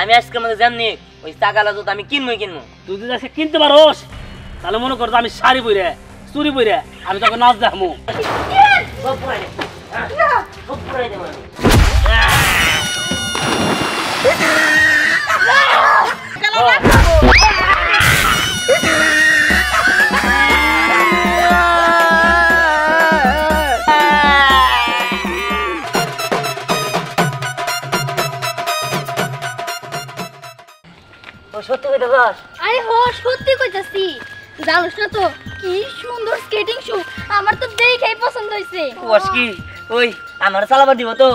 আমি আজকের মধ্যে জানি ওই চাকালা জুতো আমি কিনবই কিনবো। তুই যদি আজকে কিনতে পারোস তাহলে মনে কর আমি শাড়ি পরে চুরি পরে আমি তোকে নাচ দেখামু। সত্যি কইতাছস? আরে হো সত্যি কইতাছি। জানোস না তো কি সুন্দর স্কেটিং শু, আমার তো দেখেই পছন্দ হইছে। বস কি ওই আমার চালাবার দিব তো?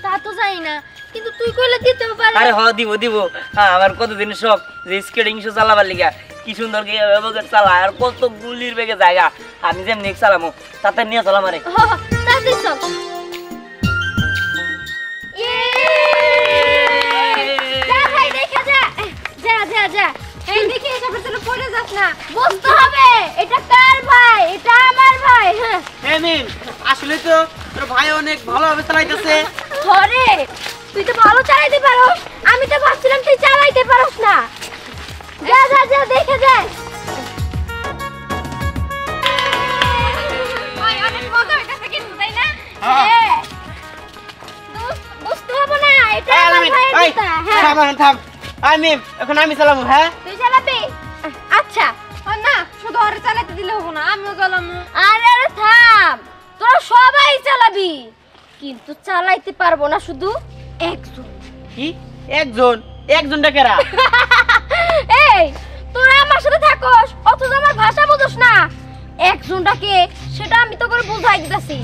তা তো জানি না, কিন্তু তুই কইলে দিতে পারে। আরে হ দিব দিব। হ্যাঁ আমার কতদিন শখ যে স্কেটিং শু চালাবার লিগা। কি সুন্দর চালা আর কত গুলির বেগে জায়গা। আমি যেমনি চালামো তাতে নিয়ে চলা মারে। তাতে চল। যা ভাই দেখা যা, যা যা যা। এই দেখি এসব তোর পড়ে যাস না, বুঝতে হবে এটা কার ভাই, এটা আমার ভাই। হ্যাঁ হ্যাঁ মিম, আসলে তো তোর ভাই অনেক ভালোভাবে চালাইতেছে। আরে তুই তো ভালো চালাইতে পারোস, আমি তো ভাবছিলাম তুই চালাইতে পারোস না। যা যা যা দেখে যা। ভাই অনেক মজা হইতাছে কিন্তু তাই না? হ্যাঁ বুঝতে হবে না এটা আমার ভাইয়ের কথা। হ্যাঁ থাম। আই মিম, এখন আমি চালাবো। হ্যাঁ তুই চালাবি? আচ্ছা না শুধু আরে চালাতে দিলে হবো না, আমিও চালামু। আরে আরে থাম, তোরা সবাই চালাবি কিন্তু চালাইতে পারবো না শুধু একজন। কি একজনটা কেরা? এই তোরা আমার সাথে থাকোস অথচ আমার ভাষা বুঝোস না। একজনটাকে সেটা আমি তো করে বুঝাই দিতেছি।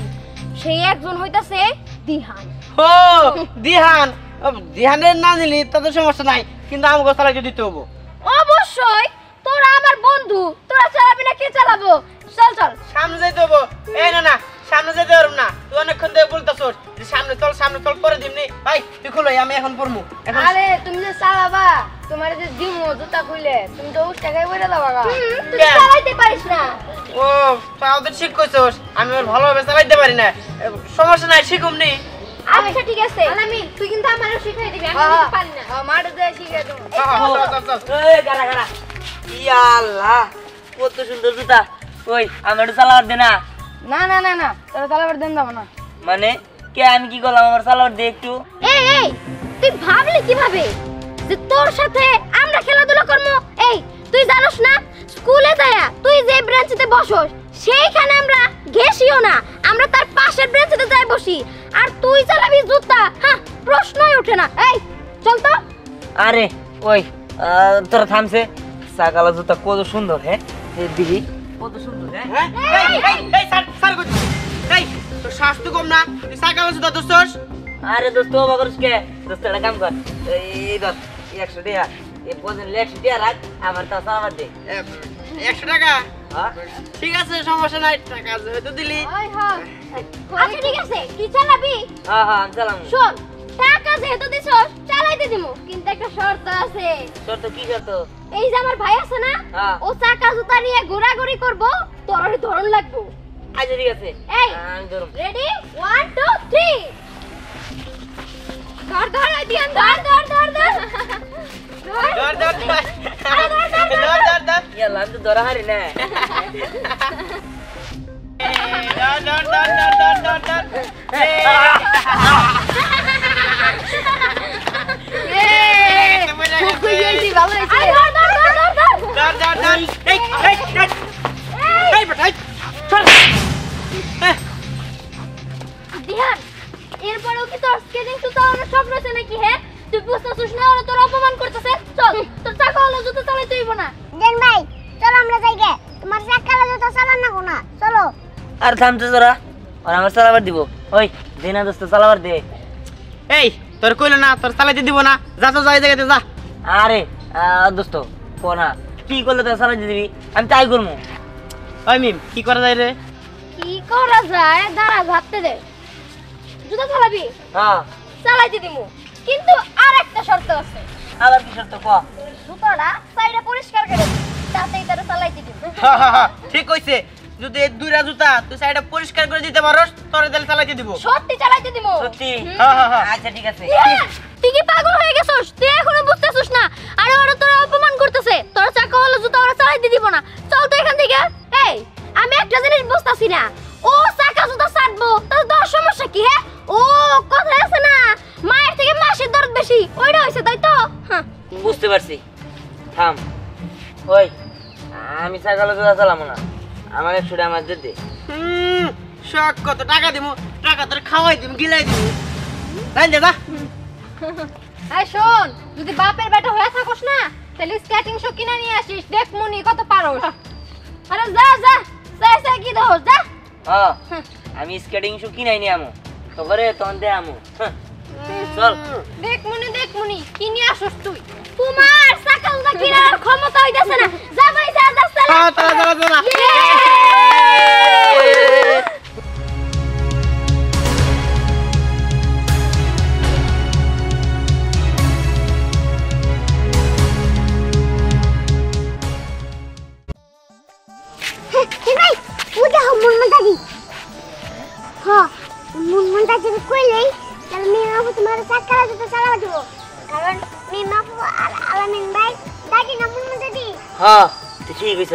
সেই একজন হইতাছে দিহান। ও দিহানের না দিলি তাদের সমস্যা নাই, কিন্তু আমাকে চালাইতে দিতে হবো। অবশ্যই, তোরা আমার বন্ধু, তোরা চালাবি না কে চালাবো? চল চল সামনে যাইতে হবো। এই না সামনে যেতে পারবো না, তুই অনেকক্ষণ ধরে বলতেছস যে সামনে চল করে দিমনি। ভাই তুই খুলো, আমি এখন পড়মু। আরে তুমি যে চালাবা, তোমার যে দিমু জুতা খুলে তুমি তো উস টাকায় বইরা দাও বাবা। তুই চালাইতে পারিস না। ও তাও তো ঠিক কইছস, আমি আর ভালোভাবে চালাইতে পারি না। সমস্যা নাই, শিখুমনি। আচ্ছা ঠিক আছে, আলামিন তুই কিন্তু আমারও শিখাই দিবি, আমি কিন্তু পারি না। মার দিয়ে শিখাই দেব। এই গাড়া গাড়া ইয়া আল্লাহ কত সুন্দর জুতা। ওই আমার চালাবার দে না। না না না না তোরা চালাবার দেন যাব না। মানে কে আমি কি করলাম? আমার চালাবার দে একটু। এই তুই ভাবলি কিভাবে যে তোর সাথে আমরা খেলাধুলা করবো? এই তুই জানোস না স্কুলে যায়া তুই যে ব্রেঞ্চিতে বসস সেইখানে আমরা ঘেসিও না, আমরা তার পাশের ব্রেঞ্চিতে যাই বসি। আর তুই চালাবি জুতা? হ্যাঁ প্রশ্নই ওঠে না। এই চল তো। আরে ওই তোরা থামছে। সাকালা জুতা কত সুন্দর। হ্যাঁ দিদি কত সুন্দর। হ্যাঁ তোর শ্বাস তো কম না, তুই সাইকেল জুতা দোস্তস। আরে দোস্ত বাগরস কে দোস্ত একটা কাম কর, এই দোস্ত 100 টাকা এই পজন 100 টাকা রাখ, আমার তা চালাবার দে। 100 টাকা? হ্যাঁ ঠিক আছে, সমস্যা নাই, টাকা হয়তো দিলি। আচ্ছা ঠিক আছে তুই চালাবি? হ্যাঁ আমি চালাম। শোন, টাকা যেহেতু দিছস চালাইতে দিমু, কিন্তু একটা শর্ত আছে। শর্ত কি শর্ত? এই যে আমার ভাই আছে না, হ্যাঁ। ও চাকা জুতা নিয়ে ঘোরাঘুরি করবো, তোর ওই ধরন লাগবো। আচ্ছা ঠিক আছে, এই আমি ধরুম। রেডি 1 2 3 ধর দিয়ান ধর ইয়াল্লা আমি তো ধরা হারি না। দিহান, এরপরেও কি তোর স্কেটিং তো চালানোর শখ রয়েছে নাকি? হ্যাঁ তুই বুঝতেছিস না ওরা তোর অপমান করতেছে? চল তোর চাকা হলো জুতো চালাইতে হইব না। দেন ভাই চলো আমরা যাই গে, তোমার চাকা জুতো চালান না কোনা, চলো। আর থামতে তোরা, আর আমার চালাবার দিব। ওই দে না দোস্ত চালাবার দে। এই তোর কইলো না তোর চালাইতে দিব না, যা তো যাই জায়গাতে যা। আরে দোস্ত কোনা কি করলে তোর চালাইতে দিবি? আমি তাই করবো। ওই মিম কি করা যায় রে? কি করা যায়? দাঁড়া ভাবতে দে। জুতো চালাবি? হ্যাঁ চালাইতে দিমু, কিন্তু আর একটা শর্ত আছে। আবার কি শর্ত ক? জুতোটা সাইডে পরিষ্কার করে দিবি, তাতেই তারা চালাইতে দিবি। ঠিক কইছে, যদি এই দুইটা জুতা তুই সাইডে পরিষ্কার করে দিতে পারোস তোরে তেল চালাতে দিব। সত্যি চালাইতে দিব। সত্যি? হ্যাঁ হ্যাঁ হ্যাঁ। আচ্ছা ঠিক আছে। তুই কি পাগল হয়ে গেছস? তুই এখনো বুঝতেছস না? আরে ওরা তোরা অপমান করতেছে। তোর চাকাওয়ালা জুতা ওরা চালাইতে দিব না। চল তো এখান থেকে। এই আমি একটা জিনিস বুঝতাছি না, ও চাকা জুতা ছাড়বো তার তোর সমস্যা কি? হ্যাঁ ও কথা আছে না, মায়ের থেকে মাসের দরদ বেশি, ওইটা হইছে তাই তো? হ্যাঁ বুঝতে পারছি। থাম। ওই আমি সাইকেলে জুতা চালাবো না, আমার 100 টাকা আমার দে। শখ কত টাকা দিব, টাকা তোর খাওয়াই দিব, গিলাই দিব। তাই দে যা। এই শোন, যদি বাপের বেটা হয়ে থাকস না তাহলে স্কেটিং শো কিনে নিয়ে আসিস, দেখ মনি কত পারোস। আরে যা যা সে কি দোস যা। হ্যাঁ আমি স্কেটিং শু কিনাই নি আমু তো করে তখন দে আমু। চল। দেখ মনি কি নিয়ে আসস তুই? তোমার চাকা জুতা কিনার ক্ষমতা হইতাছে না। যা ভাই যা যা চালা। হ্যাঁ চলা চলা চলা। ভাই উঠে মুনমুন দাদি। হ্যাঁ মুনমুন দাদি কইলেই তাহলে মিমাপু তোমার চাকালা জুতা চালাবা দিব, কারণ মিমাপু আর আলামিন ভাই দাদি না মুনমুন দাদি। হ্যাঁ তুই ঠিক কইছ।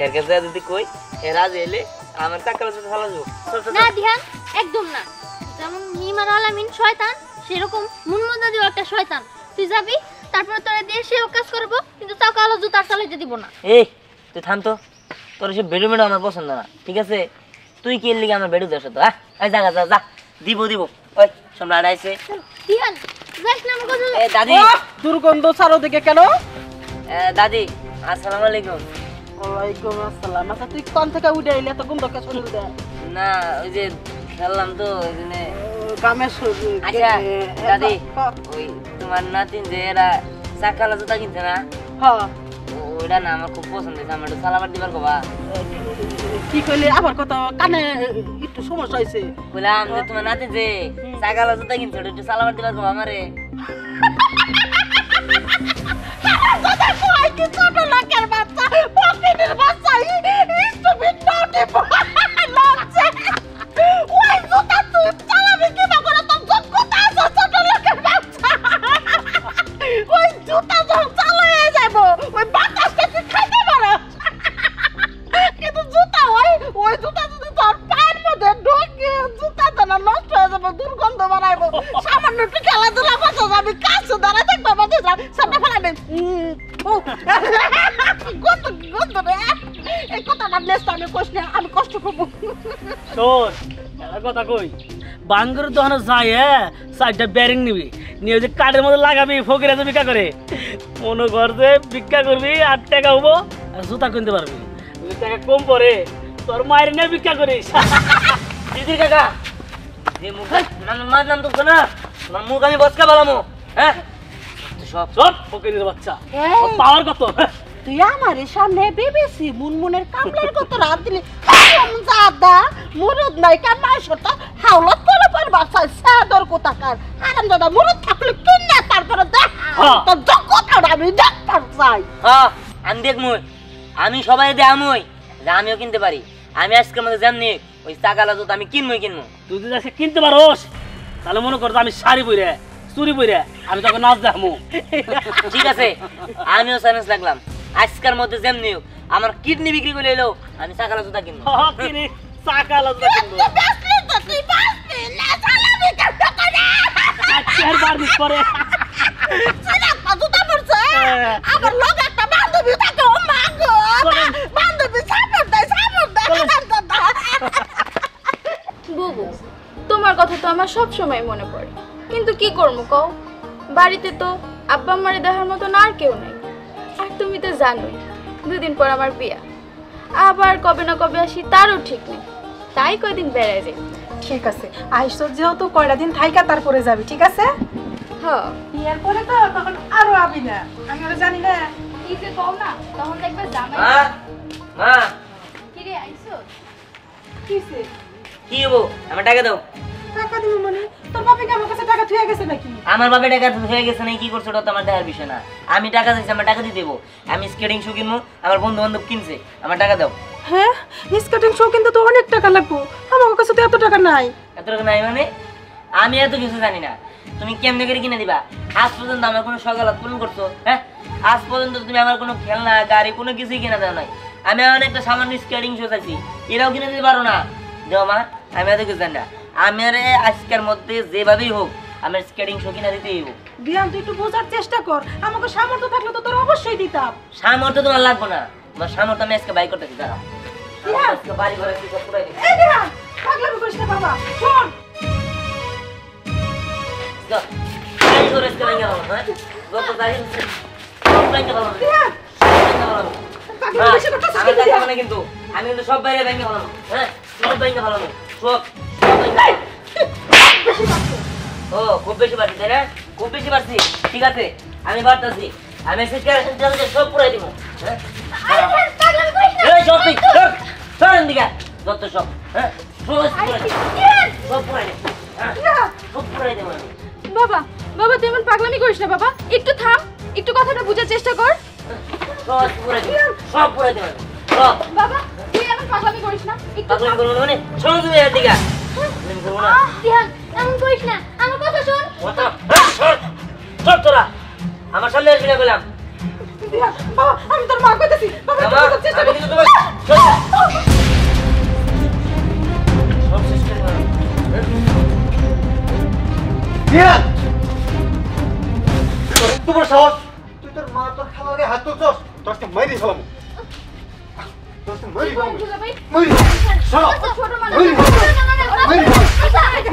এর কাছে যদি কই এরা এলে আমার চাকালে জুতা চালাবো। চল চল না ধ্যান একদম না। যেমন মিমার আলামিন শয়তান, সেরকম মুনমুন্দাদিও একটা শয়তান। তুই যাবি, তারপরে তোরা দিয়ে সেও কাজ করবো, কিন্তু চাকাওয়ালা জুতা চালাইতে দিব না। এই তুই থাম তো, তোর সে বেডু মেডু আমার পছন্দ না, ঠিক আছে? তুই কি এর লিগে আমার বেডু দেশ তো? হ্যাঁ যা যা যা দিব দিব। ওই সম্রাট আইছে। ধ্যান যাস না আমার কথা। এ দাদি, দুর্গন্ধ ছাড়ো দেখে কেন? দাদি আসসালামু আলাইকুম। ওয়ালাইকুম আসসালাম। আচ্ছা তুই কোন থেকে উঠে আইলি এত গন্ধ কে শুরু দে? না ওই যে খেললাম তো ওই জন্য। গামের শুরু। আচ্ছা দাদি, ওই তোমার নাতিন যে এরা চাকালা জুতা কিনছে না, হ্যাঁ ওইটা না আমার খুব পছন্দ হয়েছে, আমার একটু চালাবার দিবার কবা। কি কইলি আবার কথা কানে একটু সমস্যা হইছে। বললাম যে তোমার নাতিন যে চাকালা জুতা কিনছে ওটা একটু চালাবার দিবার কবা আমারে। দুর্গন্ধ বানাইবো সামান্য একটু খেলাধুলা করছো, আমি কাছে দাঁড়া দেখবো আমাদের সামনে ফেলাবেন। এই কথাটা নেক্সট আমি কষ্ট আমি কষ্ট করবো। শোন একটা কথা কই, বাঙ্গুরের দোকানে যাই হ্যাঁ সাইডটা ব্যারিং নিবি, নিয়ে ওই যে কাঠের মধ্যে লাগাবি, ফকির আছে ভিক্ষা করে মনে কর যে ভিক্ষা করবি 8 টাকা হবো আর জুতা কিনতে পারবি। যদি টাকা কম পড়ে তোর মায়ের নিয়ে ভিক্ষা করিস। দিদির কাকা যে মুখ মার নাম তো না, তোমার মুখ আমি বসকা বালামো। হ্যাঁ সব সব ফকিরের বাচ্চা, পাওয়ার কত? তুই আমার সামনে বেবেছি মুনমুনের কামলার কত রাত দিলি দাদা মুরুদ নাই কামাই সত হাওলত করে পারবা সাদর কোথাকার আরাম দাদা মুরুদ থাকলে কিনা তারপরে দেখ তো জগৎ আমি দেখতাম চাই। হ্যাঁ আমি দেখমই, আমি সবাই দেখামই যে আমিও কিনতে পারি। আমি আজকের মধ্যে যেমনি ওই চাকালা জুতা আমি কিনবই কিনবো। তুই যদি আজকে কিনতে পারোস তাহলে মনে কর আমি শাড়ি পরে চুরি পরে আমি তোকে নাচ দেখামু। ঠিক আছে আমিও চ্যালেঞ্জ লাগলাম, আজকের মধ্যে যেমনি হোক আমার কিডনি বিক্রি করে এলো আমি চাকালা জুতা কিনবো। কিনি চাকালা জুতা কিনবো। আর বারবিস পরে আমার লোক একটা বান্ধবী থাকে ও মা গো বান্ধবী সাপোর্ট দেয় বুবু, তোমার কথা তো আমার সব সময় মনে পড়ে, কিন্তু কি করবো কও, বাড়িতে তো আব্বা আম্মারে দেখার মতো আর কেউ নেই। আর তুমি তো জানোই 2 দিন পর আমার বিয়া, আবার কবে না কবে আসি তারও ঠিক নেই, তাই কয়দিন বেড়ায় যাই। ঠিক আছে আইসো যেহেতু কয়টা দিন থাইকা তারপরে যাবি, ঠিক আছে? হ্যাঁ বিয়ার পরে তো তখন আরো আবি না, আমি আর জানি না। কি যে কও না, তখন দেখবে জামাই। মা মা কি রে আইছো? কিসে কি হবো, আমার টাকা দাও। টাকা দিবি মানে তোর বাপে কি আমার কাছে টাকা থুয়ে গেছে নাকি? আমার বাপে টাকা হয়ে গেছে না, কি করছো ওটা তো আমার দেখার বিষয় না। আমি টাকা চাইছি, আমার টাকা দিয়ে দেবো। আমি স্কেটিং শু কিনবো, আমার বন্ধু বান্ধব কিনছে, আমার টাকা দাও। হ্যাঁ স্কেটিং শো কিন্তু তো অনেক টাকা লাগবো, আমার কাছে তো এত টাকা নাই। এত টাকা নাই মানে? আমি এত কিছু জানি না, তুমি কেমনে করে কিনে দিবা? আজ পর্যন্ত আমার কোনো সকালত পূরণ করছো? হ্যাঁ, আজ পর্যন্ত তুমি আমার কোনো খেলনা গাড়ি কোনো কিছুই কিনে দাও নাই। আমি আমার একটা সামান্য স্কেটিং শো চাইছি, এরাও কিনে দিতে পারো না। দেও মা, আমি এত কিছু জানি না। আমি আজকের মধ্যে যেভাবেই হোক আমার স্কেটিং শো কিনে দিতেই হোক। বিয়ান তুই একটু বোঝার চেষ্টা কর, আমাকে সামর্থ্য থাকলে তো তোর অবশ্যই দিতাম। সামর্থ্য তোমার লাগবে না, তোমার সামর্থ্য আমি আজকে বাই করতেছি। দাঁড়াও, বিয়ান, আজকে বাড়ি ঘরে কি সব পুরাই দিই। এই বিয়ান, পাগলামি করিস না বাবা, শোন। বাড়ি ঘরে আজকে ভেঙে গেলাম, হ্যাঁ? যত যাই হচ্ছে, সব ভেঙে গেলাম। বিয়ান, সব ভেঙে গেলাম। পাগলামি বেশি করতেছিস আমার কিন্তু কাছে বিয়ান। মানে কিন্তু আমি কিন্তু সব বাইরে ভেঙে গেলাম, হ্যাঁ? সব ভেঙে গেলাম, সব সব ভেঙে গেলাম। ও খুব বেশি বাড়ছি তাই না? খুব বেশি বাড়ছি, ঠিক আছে আমি বাড়তাছি। আমি সব পুরাই দিব, হ্যাঁ? এই সব ঠিক, সরেন দিকে যত সব, হ্যাঁ? সব পুরাই দিব, হ্যাঁ? সব পুরাই দেবো আমি। বাবা বাবা তুই এমন পাগলামি করিস না বাবা, একটু থাম, একটু কথাটা বোঝার চেষ্টা কর। সব পুরাই দিব, সব পুরাই দেবো আমি, সব। বাবা তুই এমন পাগলামি করিস না, একটু পাগলামি থাম। করবো না মানে? শোনো তুমি এর দিকে, পাগলামি করবো না। দিহান এমন করিস না, আমার কথা শোন। কথা, সর, সর তোরা, আমার সামনে আসবি না বললাম। বিয়ান, বাবা আমি তোর মা কইতেছি, বাবা একটু বাবা, বোঝার চেষ্টা আমি কর। কিন্তু তোমার সব শেষ করে দিলাম। বিয়ান, তোমার সাহস, তুই তোর মা তোর খালারে হাত তুলছস, তোকে মারি ফেলাম, তোকে মারি ফেলাম, দুলাভাই, মারি সর, ছোট মানুষ, মারি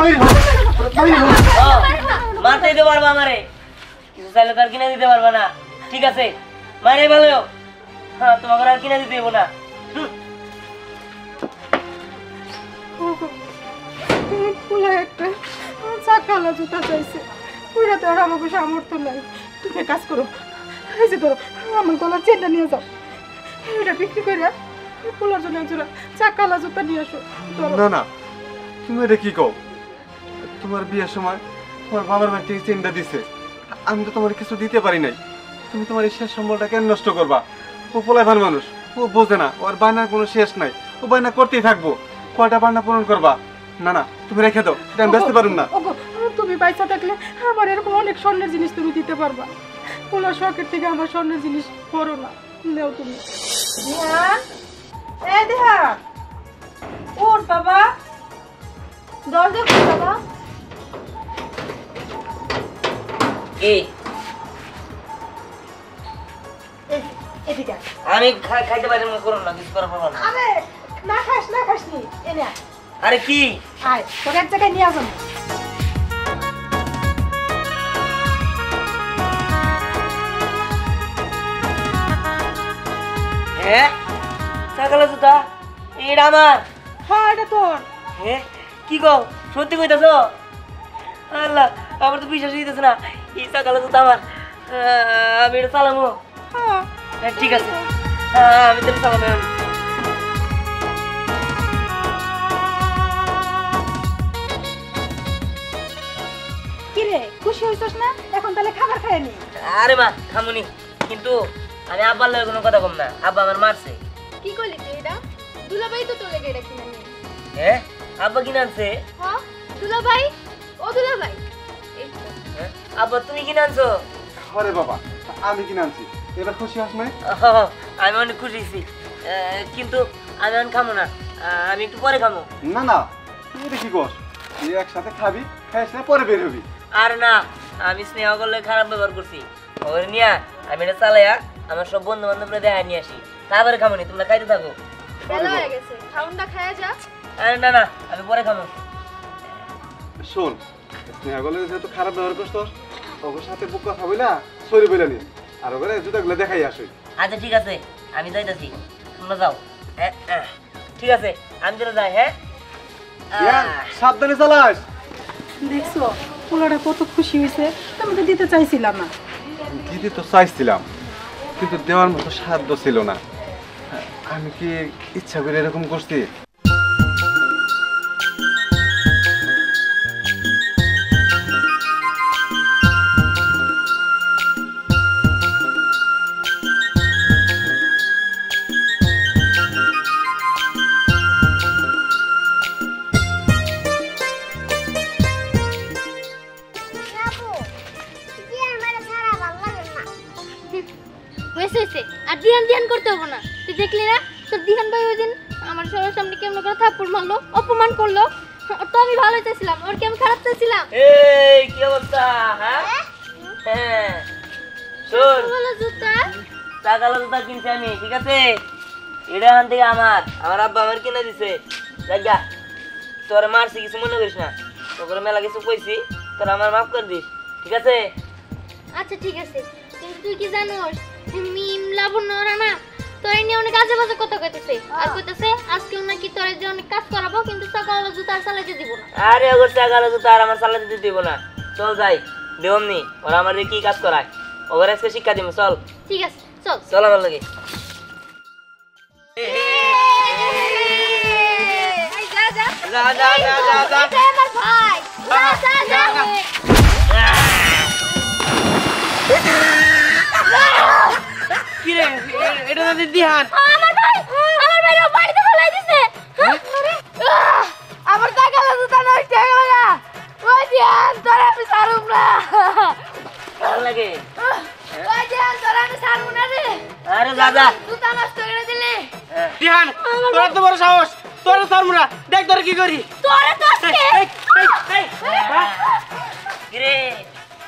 মারি মারি মারতে দিতে পারবা আমারে, কিছু চাইলে তার কিনে দিতে পারবা না, ঠিক আছে? মারে ভালো, হ্যাঁ তোমাকে আর কিনে দিতে দেবো না। ফুলে একটা চাকালা জুতা চাইছে, ওইটা তো আর আমাকে সামর্থ্য নাই। তুমি এক কাজ করো, এই যে ধরো আমার গলার চেনটা নিয়ে যাও, এটা বিক্রি করে ফুলার জন্য একজোড়া চাকালা জুতা নিয়ে আসো। ধরো। না না, তুমি এটা কি কও? তোমার বিয়ের সময় তোমার বাবার বাড়ি থেকে চেনটা দিছে, আমি তো তোমার কিছু দিতে পারি নাই। তুমি তোমার এই শেষ সম্বলটা কেন নষ্ট করবা? ও পোলাইভান মানুষ, ও বোঝে না, ওর বায়নার কোনো শেষ নাই, ও বায়না করতেই থাকবো। কয়টা বায়না পূরণ করবা? না না, তুমি রেখে দাও, এটা আমি বেচতে পারুম না। ওগো, তুমি পয়সা থাকলে আমার এরকম অনেক স্বর্ণের জিনিস তুমি দিতে পারবা। পোলার শখের থেকে আমার স্বর্ণের জিনিস করো না, নেও তুমি। ধ্যান, এ ধ্যান, ওর বাবা, দরজা খুল বাবা। কি? এদিকে আয়। আমি খাইতে পারি না, করুন না, কিছু করার পারবো না। আরে না খাস নি, এনে আয়। আরে কি? আয় তোর এক জায়গায় নিয়ে আসুন। হ্যাঁ সকালে জুতা এটা আমার? হ্যাঁ এটা তোর। হ্যাঁ কি গো, সত্যি কইতাছো? আল্লাহ, আমার তো বিশ্বাস হইতেছে না, এই সকালে জুতা আমার। আমি এটা চালামো? হ্যাঁ হ্যাঁ, ঠিক আছে, আমি তো চালামো। কিরে খুশি হইছস না? এখন তাহলে খাবার খায় নি। আরে মা খামুনি, কিন্তু আমি আব্বার লগে কোনো কথা কম না, আব্বা আমার মারছে। কি করলি তুই এটা? দুলাভাই তো তোর লেগে এটা কিনে নিয়ে। হ্যাঁ আব্বা কিনে আনছে? হ্যাঁ দুলাভাই, ও দুলাভাই, এই তো। হ্যাঁ, আব্বা তুমি কিনে আনছো? আরে বাবা, আমি কিনে আনছি, এবার খুশি হাস নাই? আমি অনেক খুশি হয়েছি, কিন্তু আমি এখন খামো না, আমি একটু পরে খামো। না না, তুই এটা কি কর? তুই একসাথে খাবি, খাইস না পরে বের হবি। আর না, আমি স্নেহ করলে খারাপ ব্যবহার করছি, ওর নিয়ে আমি এটা চালাইয়া আমার সব বন্ধু বান্ধবরা দেখা নিয়ে আসি, তারপরে খামো নি, তোমরা খাইতে থাকো। বেলা হয়ে গেছে, খাউনটা খায়া যা। আরে না না, আমি পরে খামো। শোন, স্নেহা গলে যেহেতু খারাপ ব্যবহার করছস, ওর সাথে বুক কথা বইলা সরি বইলা নি, আর ওগুলো জুতাগুলো দেখাই আসই। আচ্ছা ঠিক আছে, আমি যাইতাছি, তোমরা যাও। ঠিক আছে, আমি চলে যাই। হ্যাঁ সাবধানে চালাস। দেখছো পোলাটা কত খুশি হয়েছে, আমি তো দিতে চাইছিলাম না। দিদি তো চাইছিলাম, কিন্তু দেওয়ার মতো সাধ্য ছিল না। আমি কি ইচ্ছা করে এরকম করছি? আর দিহান দিহান করতে হবে না। তুই দেখলি না তোর দিহান ভাই ওই দিন আমার সবার সামনে কেমন করে থাপ্পড় মারলো, অপমান করলো। তো আমি ভালো চাইছিলাম, ওর কি আমি খারাপ চাইছিলাম? এই কি অবস্থা? হ্যাঁ হ্যাঁ শোন, ভালো জুতা টাকালো জুতা কিনছি আমি, ঠিক আছে? এটা এখান থেকে আমার আব্বা আমার কিনে দিছে। যা তোর মারছি কিছু মনে করিস না, তোর মেলা কিছু কইছি, তোর আমার মাফ করে দিস, ঠিক আছে? আচ্ছা ঠিক আছে, কিন্তু তুই কি জানোস মিম লাবণ্য ওরা না তোর নিয়ে অনেক আজে বাজে কথা কইতেছে। আর কইতেছে আজকেও নাকি তোর যে অনেক কাজ করাবো, কিন্তু সকালে জুতা আর চালাতে দিব না। আরে ওর টাকালো জুতা আর আমার চালাতে দিতে দিব না। চল যাই দেবমনি, ওরা আমার কি কাজ করায় ওর আজকে শিক্ষা দিব। চল ঠিক আছে চল চল আমার লাগে। যা যা যা যা যা যা আমার ভাই যা যা যা। কি রে এটা তো দিহান। আমার ভাই ও বাড়িতে ফলাই দিছে। আমার টাকালা জুতা নষ্ট হয়ে গেল না। ওই দিহান তোর আমি সারুম না। ভালো লাগে? ওই দিহান তোর আমি সারুম না রে। আরে দাদা জুতা নষ্ট করে দিলে। দিহান তোর তো বড় সাহস, তোর সারমুরা দেখ তোর কি করি। তোরে তো আজকে কি রে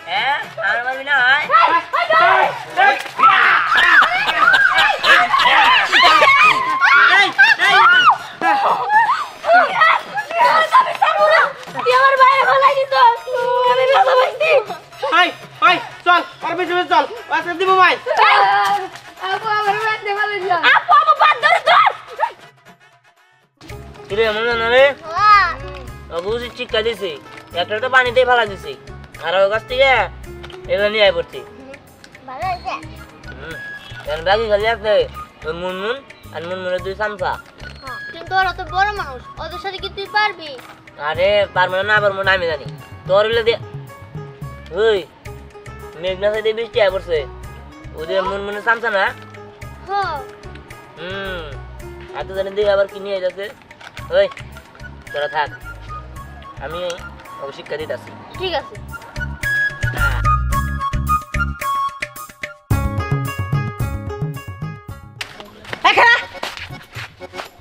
হ্যাঁ আর মারবি না? আয় আমার ভাইয়ের ফলাই দিত। আমি ভালোবাসি। চল আর বেশি চল আজকে দিব ভাই। আপু আমার বান্ধে ফলাই দিল। আপু আমার বান্ধ ধরে ধর। কি রে মনে না রে? বুঝি চিক্কা দিছি, একটা তো পানিতেই ফেলা দিছি, আর ওর কাছ থেকে এগুলো নিয়ে আয় পড়ছি। ভালো হয়েছে। এখন বাকি খালি আছে ওই মুনমুন আর মুনমুনের 2 চামচা। কিন্তু ওরা তো বড় মানুষ, ওদের সাথে কি তুই পারবি? আরে পারবো না পারবো না আমি জানি। তোর হইলে দিয়ে ওই মেঘনা সাইডে বৃষ্টি আয় পড়ছে, ওদের মুনমুনের চামচা না? হ্যাঁ এত জানি দেখে আবার কি নিয়ে যাচ্ছে। ওই তোরা থাক, আমি ওকে শিক্ষা দিতে আসি। ঠিক আছে।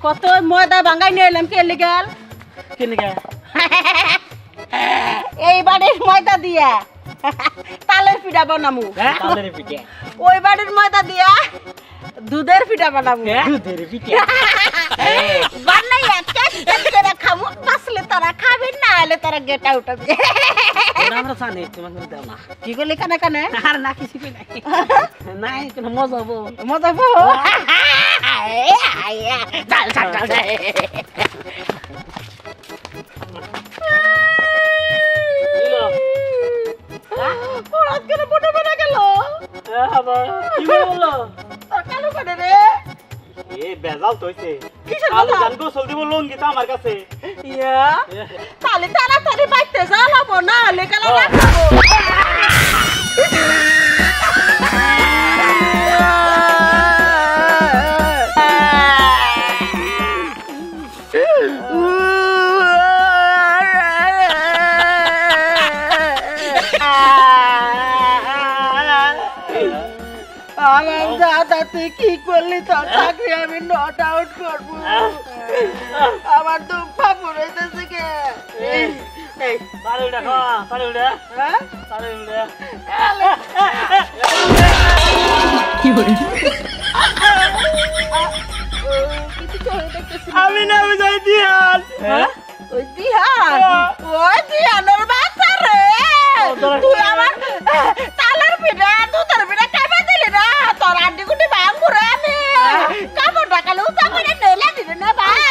কত ময়দা ভাঙাই নিয়ে এলাম কে লিগাল কেন কে এই বাড়ির ময়দা দিয়া তালের পিঠা বানামু। তালের পিঠা, ওই বাড়ির ময়দা দিয়া দুধের পিঠা বানামু। দুধের পিঠা বানাইয়া টেস্ট করে খামু, পাসলে তারা খাবেন না হলে তারা গেটা উঠাবে। আমরা জানি তোমাকে দাও না। কি করলি কানে কানে? আর না কিছু কই নাই, নাই কোনো মজা হবো। মজা পো চাল চাল চাল দিলো হঠাৎ করে বড় বড় গেল। কি বললো? আর কালো করে রে এ বেজাল তইছে, কিসের কালো বেজাল? জান গোসল দিব লঙ্গি তো আমার কাছে। ইয়া তাহলে তাড়াতাড়ি বাইতে জ্বালাবো না হলে কালো রাখবো। আমার দাদা তুই কি করলি? তোর চাকরি আমি নট আউট করবো। আমার তো ফাপড় হইতেছে কে। এই পারে উঠা খা, পারে উঠা, হ্যাঁ পারে উঠা। আমি না বুঝাই দিয়াল। ওই দিহান, ওই দিহানের বাচ্চা রে। তুই আমার তালের পিঠা দুধের পিঠা খাইবা দিলি না, তোর আড্ডি গুটি ভাঙবো রে আমি। কাপড় ঢাকালে উঁচা করে নেলে দিলি না ভাই।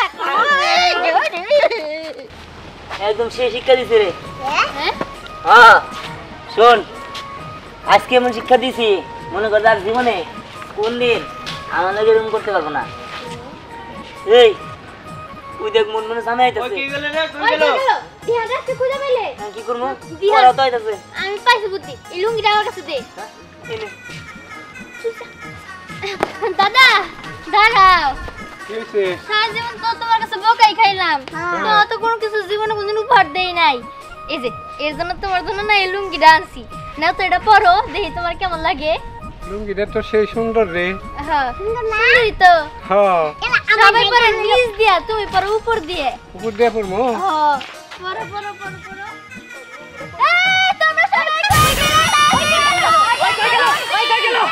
একদম সে শিক্ষা দিছে রে। হ্যাঁ হ্যাঁ শোন, আজকে এমন শিক্ষা দিছি মনে কর তার জীবনে কোন দিন আমার লাগে এরকম করতে পারবো না। এই তুই দেখ মন মনে সামনে আইতাছে। ওই গেল দিহান রাস্তা খুঁজে পেলে। কি করবো? দিহান। ওরা তো আইতাছে। আমি পাইছি বুদ্ধি, এই লুঙ্গিটা আমার কাছে দে। এই নে। দাদা দাঁড়াও। কি হয়েছে? সারা জীবন তো তোমার কাছে বোকাই খাইলাম, তো কোনো কিছু জীবনে কোনদিন উপহার দেই নাই। এই যে এর জন্য তোমার জন্য না এই লুঙ্গিটা আনছি, নাও তো এটা পরো, দেখি তোমার কেমন লাগে। লুঙ্গিটা তো সেই সুন্দর রে। হ্যাঁ সুন্দরই তো। হ্যাঁ সবাই পরে নিচ দিয়া, তুমি পরে উপর দিয়ে। উপর দিয়ে পড়বো। হ্যাঁ পরে পরে পরে পরে। এই তোমরা সবাই কই গেলে?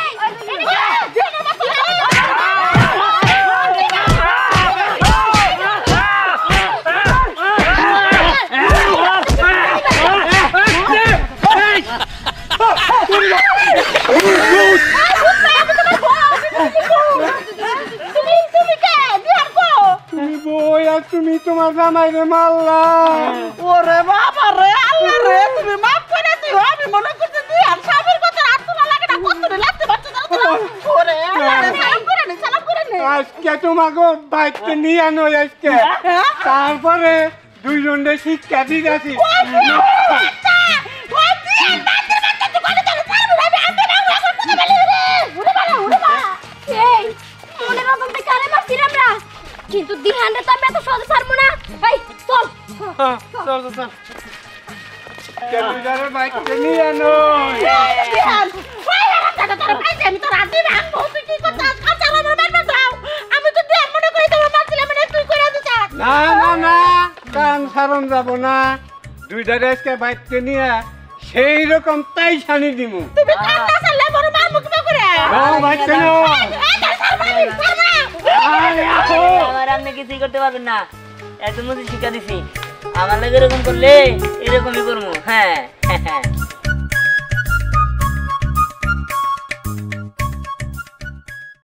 তুমি বই আর তুমি তোমার জামাইরে মারলা। ওরে বাবা রে, আল্লাহ রে, তুমি মাফ করে দিও। আমি মনে করতে দিই আর স্বামীর কথা আর তোলা লাগে না, কত রে লাগতে পারছো না। ওরে আল্লাহ রে, সালাম করে নে, সালাম করে নে। আজকে তোমাকে বাইকতে নিয়ে আনো আজকে, তারপরে দুইজনে শিক্ষা দিয়েছি। এই মনের মতন তো কারে মারছি আমরা, কিন্তু দিহানরে তো আমি এত সহজে ছাড়বো না। এই চল চল চল চল, কেবিনারে বাইকতে নিয়ে আনো। দিহান, ওই হারামজাদা তোর ভাই আমি তোর হাত দিয়ে ভাঙবো। তুই কি করছিস? কাঁচা আমার মারবে দাও। আমি তো দিহান মনে করি তোমার মারছিলাম না, তুই করে দিছ। না না না, কান সারণ যাব না। দুইটারে আজকে বাইকতে নিয়ে সেই রকম তাই ছানি দিমু। তুমি কান না চাললে বড় মার মুখ করে। বাইকতে নাও। আমার আপনি কিছুই করতে পারবেন না, একদম শিক্ষা দিছি। আমার লাগে এরকম করলে এরকমই করবো। হ্যাঁ হ্যাঁ হ্যাঁ।